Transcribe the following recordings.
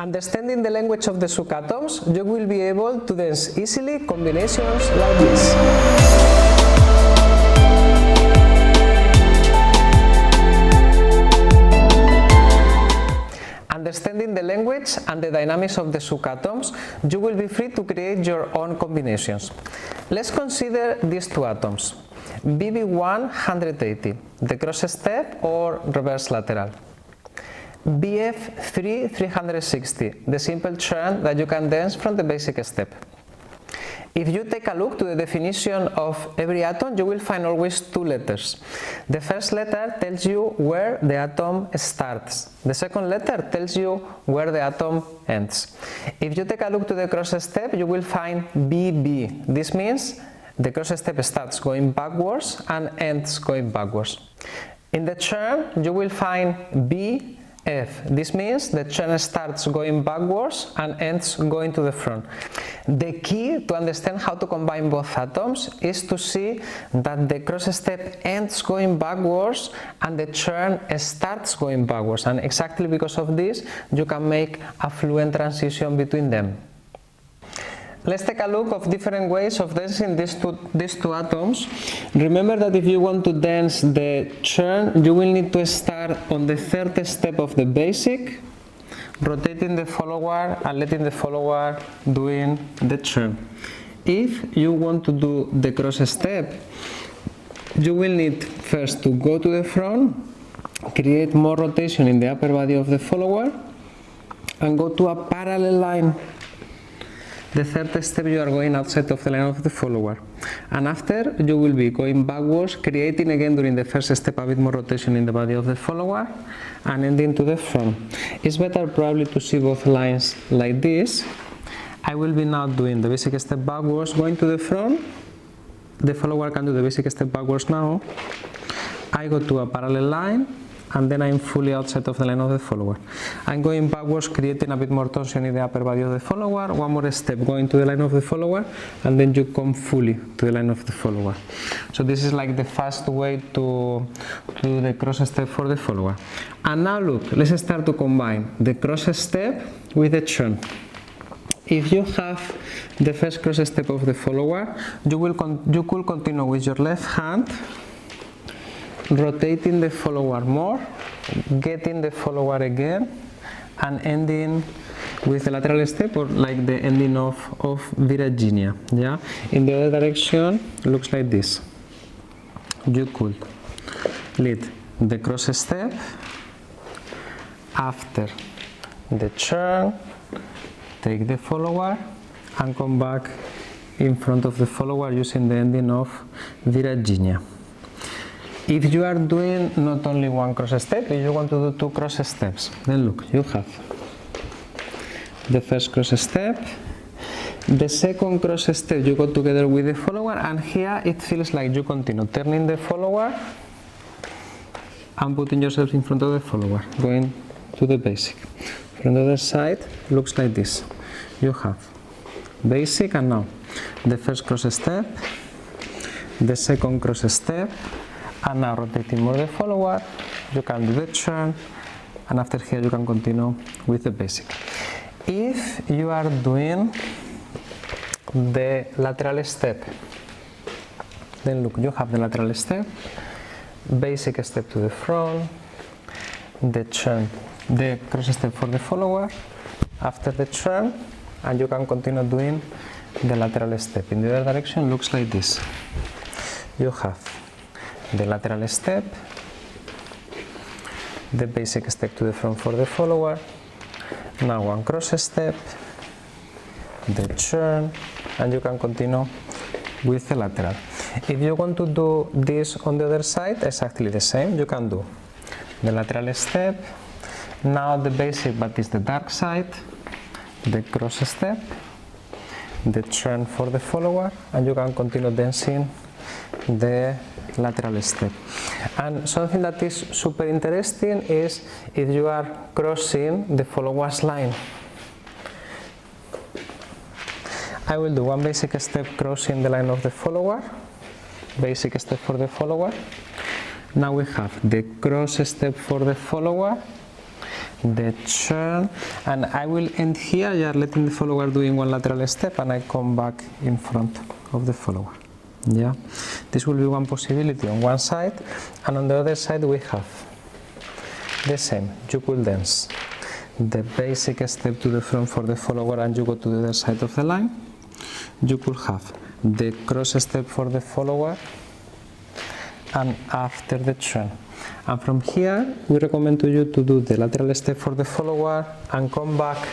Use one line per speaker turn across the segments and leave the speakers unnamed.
Understanding the language of the Zouk atoms, you will be able to dance easily combinations like this. Understanding the language and the dynamics of the Zouk atoms, you will be free to create your own combinations. Let's consider these two atoms, BB1 180, the cross step or reverse lateral. BF3 360, the simple churn that you can dance from the basic step. If you take a look to the definition of every atom, you will find always two letters. The first letter tells you where the atom starts. The second letter tells you where the atom ends. If you take a look to the cross step, you will find BB. This means the cross step starts going backwards and ends going backwards. In the churn, you will find BF. This means the churn starts going backwards and ends going to the front. The key to understand how to combine both atoms is to see that the cross step ends going backwards and the churn starts going backwards, and exactly because of this you can make a fluent transition between them. Let's take a look of different ways of dancing these two atoms. Remember that if you want to dance the churn, you will need to start on the third step of the basic, rotating the follower and letting the follower doing the churn. If you want to do the cross step, you will need first to go to the front, create more rotation in the upper body of the follower, and go to a parallel line. The third step, you are going outside of the line of the follower, and after you will be going backwards, creating again during the first step a bit more rotation in the body of the follower and ending to the front. It's better probably to see both lines like this. I will be now doing the basic step backwards, going to the front. The follower can do the basic step backwards now. I go to a parallel line, and then I'm fully outside of the line of the follower. I'm going backwards, creating a bit more tension in the upper body of the follower. One more step, going to the line of the follower, and then you come fully to the line of the follower. So this is like the fast way to do the cross step for the follower. And now look, let's start to combine the cross step with the churn. If you have the first cross step of the follower, you could continue with your left hand, rotating the follower more, getting the follower again, and ending with the lateral step, or like the ending of Virginia. Yeah? In the other direction, looks like this. You could lead the cross step, after the churn, take the follower, and come back in front of the follower using the ending of Virginia. If you are doing not only one cross step, if you want to do two cross steps, then look, you have the first cross step, the second cross step you go together with the follower, and here it feels like you continue turning the follower and putting yourself in front of the follower, going to the basic. From the other side, looks like this. You have basic, and now the first cross step, the second cross step, and now rotating more the follower, you can do the churn, and after here you can continue with the basic. If you are doing the lateral step, then look, you have the lateral step, basic step to the front, the churn, the cross step for the follower, after the churn, and you can continue doing the lateral step. In the other direction, looks like this. You have the lateral step, the basic step to the front for the follower, now one cross step, the churn, and you can continue with the lateral. If you want to do this on the other side, exactly the same. You can do the lateral step, now the basic but is the dark side, the cross step, the churn for the follower, and you can continue dancing the lateral step. And something that is super interesting is if you are crossing the follower's line. I will do one basic step crossing the line of the follower, basic step for the follower. Now we have the cross step for the follower, the turn, and I will end here, you are letting the follower doing one lateral step, and I come back in front of the follower. Yeah, this will be one possibility on one side, and on the other side we have the same. You could dance the basic step to the front for the follower and you go to the other side of the line. You could have the cross step for the follower and after the turn. And from here, we recommend to you to do the lateral step for the follower and come back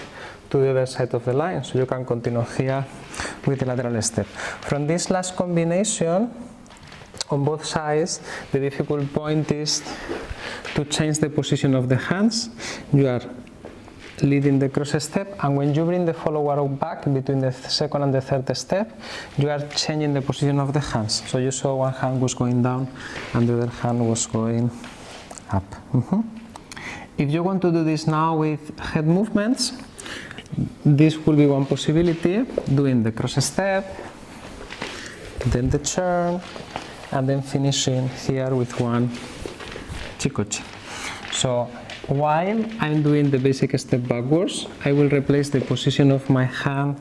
to the other side of the line, so you can continue here with the lateral step. From this last combination, on both sides, the difficult point is to change the position of the hands. You are leading the cross step, and when you bring the follower back between the second and the third step, you are changing the position of the hands. So you saw one hand was going down and the other hand was going up. If you want to do this now with head movements, this will be one possibility, doing the cross step, then the turn, and then finishing here with one chicoche. So while I'm doing the basic step backwards, I will replace the position of my hand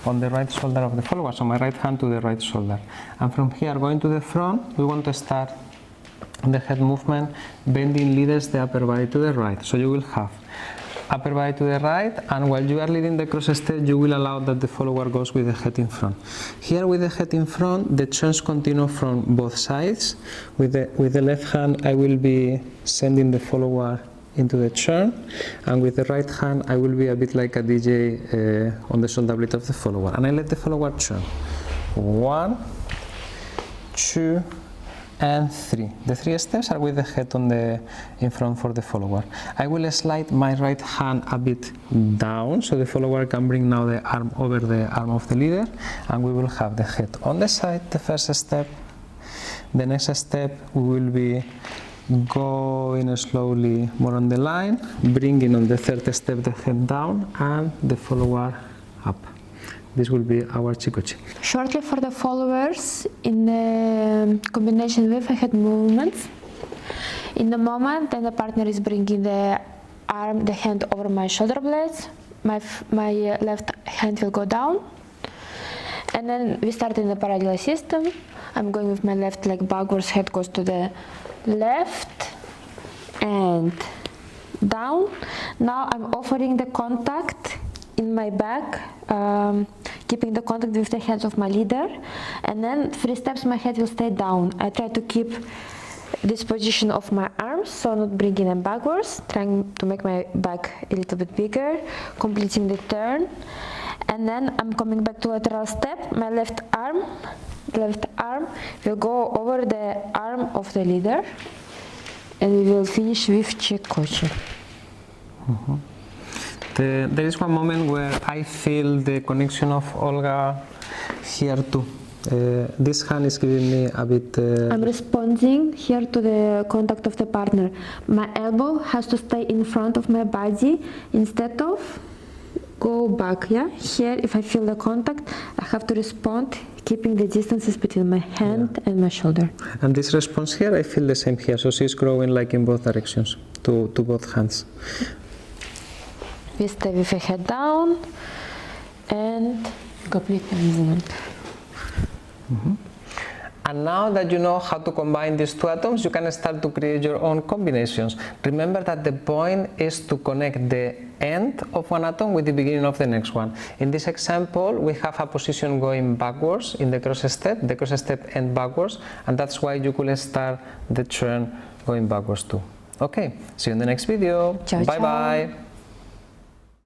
on the right shoulder of the follower, so my right hand to the right shoulder. And from here, going to the front, we want to start the head movement, bending leaders the upper body to the right. So you will have upper body to the right, and while you are leading the cross step, you will allow that the follower goes with the head in front. Here with the head in front, the turns continue from both sides. With the left hand, I will be sending the follower into the turn, and with the right hand, I will be a bit like a DJ on the shoulder blade of the follower, and I let the follower turn. 1, 2, and 3. The 3 steps are with the head on the in front for the follower. I will slide my right hand a bit down so the follower can bring now the arm over the arm of the leader, and we will have the head on the side, the first step. The next step we will be going slowly more on the line, bringing on the third step the head down and the follower up. This will be our chicoche.
Shortly for the followers, in the combination with head movements, in the moment then the partner is bringing the arm, the hand over my shoulder blades, my left hand will go down, and then we start in the parallel system. I'm going with my left leg backwards, head goes to the left and down. Now I'm offering the contact in my back, keeping the contact with the hands of my leader, and then 3 steps my head will stay down. I try to keep this position of my arms, so not bringing them backwards, trying to make my back a little bit bigger, completing the turn, and then I'm coming back to lateral step. My left arm will go over the arm of the leader, and we will finish with chicoche.
There is one moment where I feel the connection of Olga here too. This hand is giving me a bit...
I'm responding here to the contact of the partner. My elbow has to stay in front of my body instead of go back, yeah? Here, if I feel the contact, I have to respond, keeping the distances between my hand and my shoulder.
And this response here, I feel the same here. So she's growing like in both directions, to both hands.
We stay with the head down and complete the movement.
And now that you know how to combine these 2 atoms, you can start to create your own combinations. Remember that the point is to connect the end of one atom with the beginning of the next one. In this example, we have a position going backwards in the cross step end backwards, and that's why you could start the turn going backwards too. Okay, see you in the next video.
Ciao,
bye
ciao.
bye.